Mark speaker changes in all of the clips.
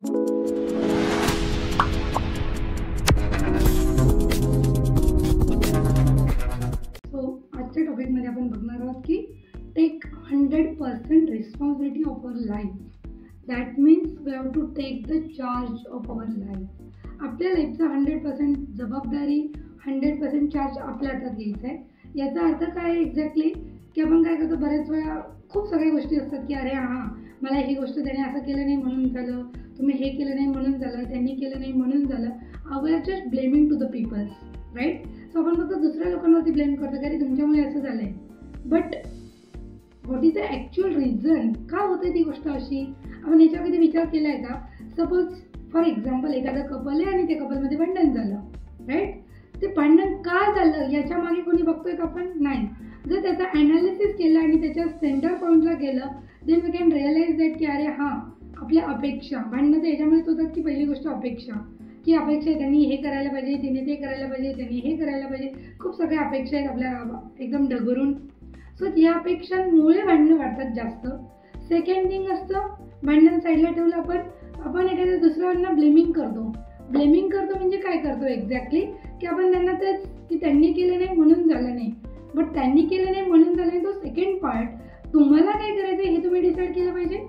Speaker 1: आजच्या टॉपिकमध्ये आपण बघणार आहोत की take 100% responsibility of our life. That means we have to take the charge of our life. आपल्या लाईफचा 100% जबाबदारी, 100% चार्ज आपल्या हातात घ्यायचा आहे. याचा अर्थ काय आहे एक्झॅक्टली, की आपण काय करतो, बऱ्याच वेळा खूप सगळ्या गोष्टी असतात की अरे हां, मला ही गोष्ट त्याने असं केलं नाही म्हणून झालं, तुम्ही हे केलं नाही म्हणून झालं, त्यांनी केलं नाही म्हणून झालं. We are just blaming to the peoples, right. So आपण फक्त दुसऱ्या लोकांवरती ब्लेम करतो की अरे तुमच्यामुळे असं झालं आहे. But what is the actual reason, का होते ती गोष्ट अशी? आपण याच्यावर कधी विचार केला आहे का? सपोज फॉर एक्झाम्पल एखादा कपल आहे आणि त्या कपलमध्ये भांडण झालं, राईट. ते भांडण का झालं याच्या मागे कोणी बघतोय का? आपण नाही. जर त्याचा ॲनालिसिस केलं आणि त्याच्या सेंटर पॉईंटला गेलं, then we can realize that की अरे हां, आपल्या अपेक्षा, भांडणं तर याच्यामुळेच होतात की पहिली गोष्ट अपेक्षा, की अपेक्षा आहे त्यांनी हे करायला पाहिजे, तिने ते करायला पाहिजे, त्यांनी हे करायला पाहिजे. खूप सगळ्या अपेक्षा आहेत आपल्या एकदम डगरून. सो या अपेक्षांमुळे भांडणं वाढतात जास्त. सेकंड थिंग असतं, भांडण साईडला ठेवलं आपण एखाद्या दुसऱ्यांना ब्लेमिंग करतो. ब्लेमिंग करतो म्हणजे काय करतो एक्झॅक्टली, की आपण त्यांना तेच की त्यांनी केलं नाही म्हणून झालं नाही. बट त्यांनी केलं नाही म्हणून झालं नाही, तो सेकंड पार्ट. तुम्हाला काय करायचं हे तुम्ही डिसाईड केलं पाहिजे.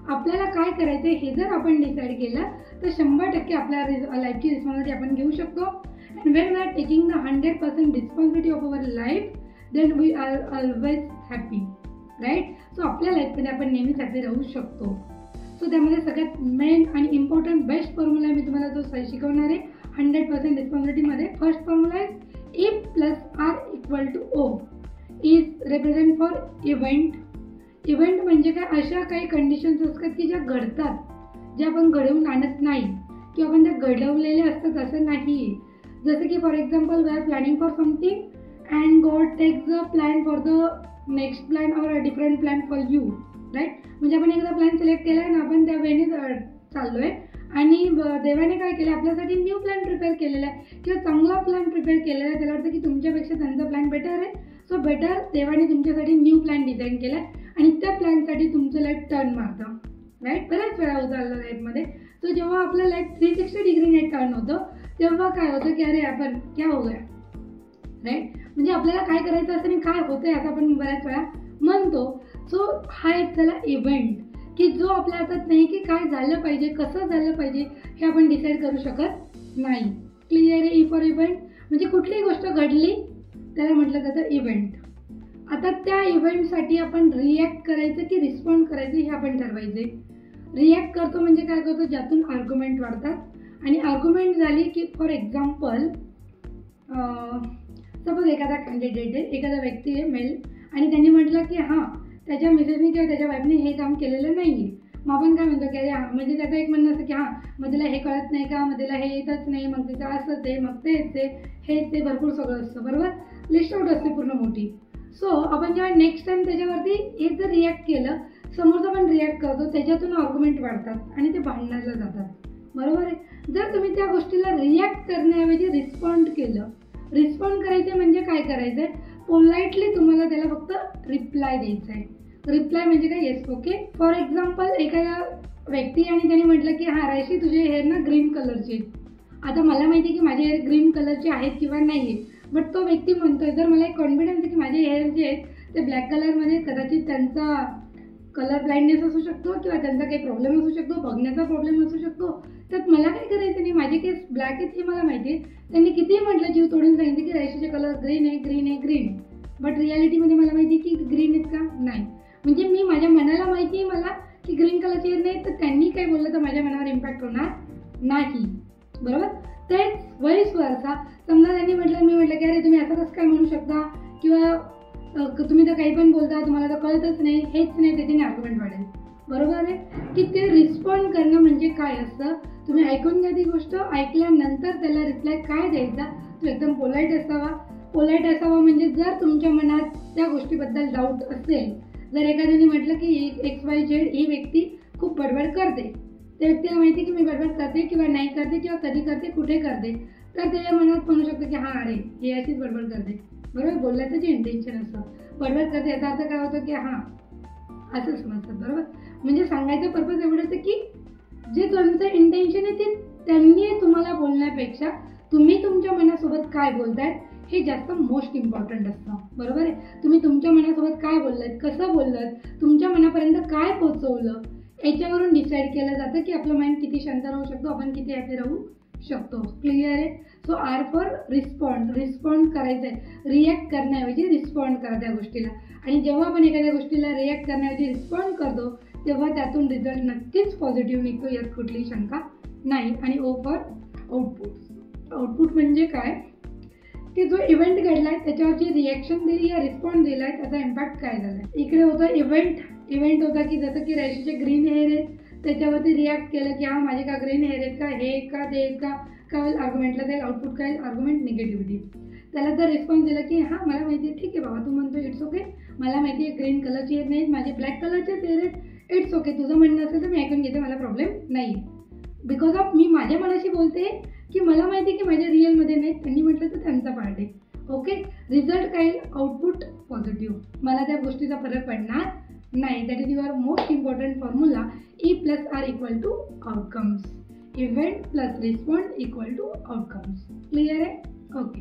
Speaker 1: आपल्याला काय करायचं हे जर आपण डिसाईड केलं तर 100% आपल्या लाईफची रिस्पॉन्सिबिलिटी आपण घेऊ शकतो. And when we are taking the 100% responsibility of our life, then we are always happy, right. So आपल्या लाईफमध्ये आपण नेहमीच हॅपी राहू शकतो. सो त्यामध्ये सगळ्यात मेन आणि इम्पॉर्टंट बेस्ट फॉर्म्युला मी तुम्हाला जो शिकवणार आहे 100% रिस्पॉन्सिबिलिटीमध्ये. फर्स्ट फॉर्म्युला आहे E + R = O. Is represent for event. Event म्हणजे काय? अशा काही कंडिशन्स असतात की ज्या घडतात, ज्या आपण घडवून आणत नाही किंवा आपण त्या घडवलेल्या असतात असं नाही. जसं की for example we are planning for something and God takes the plan for the next plan or a different plan for you, right. म्हणजे आपण एकदा प्लॅन सिलेक्ट केला आहे ना, आपण त्या वेने चाललो आहे आणि देवाने काय केलं, आपल्यासाठी न्यू प्लॅन प्रिपेअर केलेला आहे किंवा चांगला प्लॅन प्रिपेअर केलेला आहे. त्याला वाटतं की तुमच्यापेक्षा त्यांचा प्लॅन बेटर आहे. सो बेटर देवाने तुमच्यासाठी न्यू प्लॅन डिझाईन केला आहे आणि त्या प्लॅनसाठी तुमचं लाईफ टर्न मारतं, राईट. बऱ्याच वेळा होतं आपल्या लाईफमध्ये. सो जेव्हा आपलं लाईफ 360 डिग्रीने टर्न होतं तेव्हा काय होतं की अरे आपण क्या हो गया, राईट. म्हणजे आपल्याला काय करायचं असतं आणि काय होतंय असं आपण बऱ्याच वेळा म्हणतो. सो हा एक झाला इव्हेंट, की जो आपल्या हातात नाही की काय झालं पाहिजे, कसं झालं पाहिजे हे आपण डिसाईड करू शकत नाही. क्लिअर आहे? फॉर इव्हेंट म्हणजे कुठलीही गोष्ट घडली त्याला म्हटलं जातं इव्हेंट. आता त्या इव्हेंटसाठी आपण रिॲक्ट करायचं की रिस्पॉन्ड करायचं हे आपण ठरवायचे. रिॲक्ट करतो म्हणजे काय करतो, ज्यातून आर्ग्युमेंट वाढतात आणि आर्ग्युमेंट झाली की फॉर एक्झाम्पल सपोज एखादा कॅन्डिडेट आहे, एखादा व्यक्ती आहे मेल, आणि त्यांनी म्हटलं की हां त्याच्या मिसेसने किंवा त्याच्या वाईफने हे काम केलेलं नाही आहे. मग आपण काय म्हणतो की अरे हां, म्हणजे त्याचं एक म्हणणं असं की हां मग तिला हे कळत नाही का, मग तिला हे येतच नाही, मग तिचं असंच आहे, मग तेच आहे, हेच ते भरपूर सगळं असतं, बरोबर. लिस्ट आउट असते पूर्ण मोठी. सो आपण जेव्हा नेक्स्ट टाइम त्याच्यावरती हे जर रिॲक्ट केलं, समोरचा पण रिॲक्ट करतो, त्याच्यातून आर्ग्युमेंट वाढतात आणि ते भांडणाला जातात, बरोबर आहे. जर तुम्ही त्या गोष्टीला रिॲक्ट करण्याऐवजी रिस्पॉन्ड केलं, रिस्पॉन्ड करायचे म्हणजे काय करायचं आहे, पोलाइटली तुम्हाला त्याला फक्त रिप्लाय द्यायचा आहे. रिप्लाय म्हणजे काय, येस ओके. फॉर एक्झाम्पल एखादा व्यक्ती आणि त्याने म्हटलं की हां रायशी तुझे हेअर ना ग्रीन कलरचे. आता मला माहिती आहे की माझे हेअर ग्रीन कलरचे आहेत किंवा नाही आहे, बट तो व्यक्ती म्हणतोय, जर मला एक कॉन्फिडन्स आहे की माझे हेअर जे आहेत ते ब्लॅक कलरमध्ये, कदाचित त्यांचा कलर ब्लाइंडनेस असू शकतो किंवा त्यांचा काही प्रॉब्लेम असू शकतो, बघण्याचा प्रॉब्लेम असू शकतो, तर मला काय करायचं नाही, माझे केस ब्लॅक आहेत हे मला माहिती आहे. त्यांनी कितीही म्हटलं, जीव तोडून सांगितलं की रायशीचे कलर ग्रीन आहे, ग्रीन आहे, ग्रीन आहे, बट रियालिटीमध्ये मला माहिती आहे की ग्रीन आहेत का नाही. म्हणजे मी माझ्या मनाला माहिती आहे मला की ग्रीन कलरचे हेअर नाही, तर त्यांनी काय बोललं तर माझ्या मनावर इम्पॅक्ट होणार नाही, बरोबर. तेच वैस वर्षा समजा त्यांनी म्हटलं, मी म्हटलं की अरे तुम्ही असं कसं काय म्हणू शकता, किंवा तुम्ही तर काही पण बोलता, तुम्हाला तर कळतच नाही, हेच नाही, त्याच्याने आर्ग्युमेंट वाढेल, बरोबर आहे. की ते रिस्पॉन्ड करणं म्हणजे काय असतं, तुम्ही ऐकून घ्या ती गोष्ट, ऐकल्यानंतर त्याला रिप्लाय काय द्यायचा तो एकदम पोलाईट असावा. पोलाईट असावा म्हणजे जर तुमच्या मनात त्या गोष्टीबद्दल डाऊट असेल, जर एखाद्याने म्हटलं की XYZ ही व्यक्ती खूप बडबड करते, त्या व्यक्तीला माहिती की मी बडबड करते किंवा नाही करते किंवा कधी करते, कुठे करते, तर त्याच्या मनात म्हणू शकतो की हां अरे हे अशीच बडबड करते, बरोबर. बोलण्याचं जे इंटेन्शन असतं, बडबड करते याचा अर्थ काय होतं की हां असं समजतात, बरोबर. म्हणजे सांगायचं पर्पज एवढंच आहे की जे तुमचं इंटेन्शन आहे ते त्यांनी तुम्हाला बोलण्यापेक्षा तुम्ही तुमच्या मनासोबत काय बोलताय हे जास्त मोस्ट इम्पॉर्टंट असतं, बरोबर आहे. तुम्ही तुमच्या मनासोबत काय बोललात, कसं बोललात, तुमच्या मनापर्यंत काय पोहोचवलं, याच्यावरून डिसाईड केलं जातं की आपलं माइंड किती शांत राहू शकतो, आपण किती हॅपी राहू शकतो. क्लिअर आहे. So are for respond. Respond करायचं आहे, रिॲक्ट करण्याऐवजी रिस्पॉन्ड करा त्या गोष्टीला. आणि जेव्हा आपण एखाद्या गोष्टीला रिॲक्ट करण्याऐवजी रिस्पॉन्ड करतो तेव्हा त्यातून रिझल्ट नक्कीच पॉझिटिव्ह निघतो, यात कुठलीही शंका नाही. आणि ओ फॉर आउटपुट. आउटपुट म्हणजे काय, की जो इव्हेंट घडलाय त्याच्यावरची रिॲक्शन दिली या रिस्पॉन्स दिलाय त्याचा इम्पॅक्ट काय झालाय. इकडे होतं इव्हेंट होता की जसं की रॅशीचे ग्रीन हेअर आहेत त्याच्यावरती रिॲक्ट केलं की हा माझे का ग्रीन हेअर आहेत का, हे का ते का, काय होईल आर्ग्युमेंटला जाईल. आउटपुट काय आर्ग्युमेंट निगेटिव्हिटी. त्याला जर रिस्पॉन्स दिला की हां मला माहिती आहे, ठीक आहे बाबा तू म्हणतो इट्स ओके, मला माहिती आहे ग्रीन कलरची हेअर नाहीत, माझे ब्लॅक कलरचेच हेअर आहेत, इट्स ओके, तुझं म्हणणं असेल तर मी ऐकून घेते, मला प्रॉब्लेम नाही. बिकॉज ऑफ मी माझ्या मनाशी बोलते की मला माहिती आहे की माझ्या रिअलमध्ये नाहीत, त्यांनी म्हटलं तर त्यांचा पार्ट आहे. ओके, रिझल्ट काय आउटपुट पॉझिटिव्ह, मला त्या गोष्टीचा फरक पडणार नाही. That is your most important formula. E+R equal to outcomes. Event plus respond equal to outcomes. Clear आहे. ओके.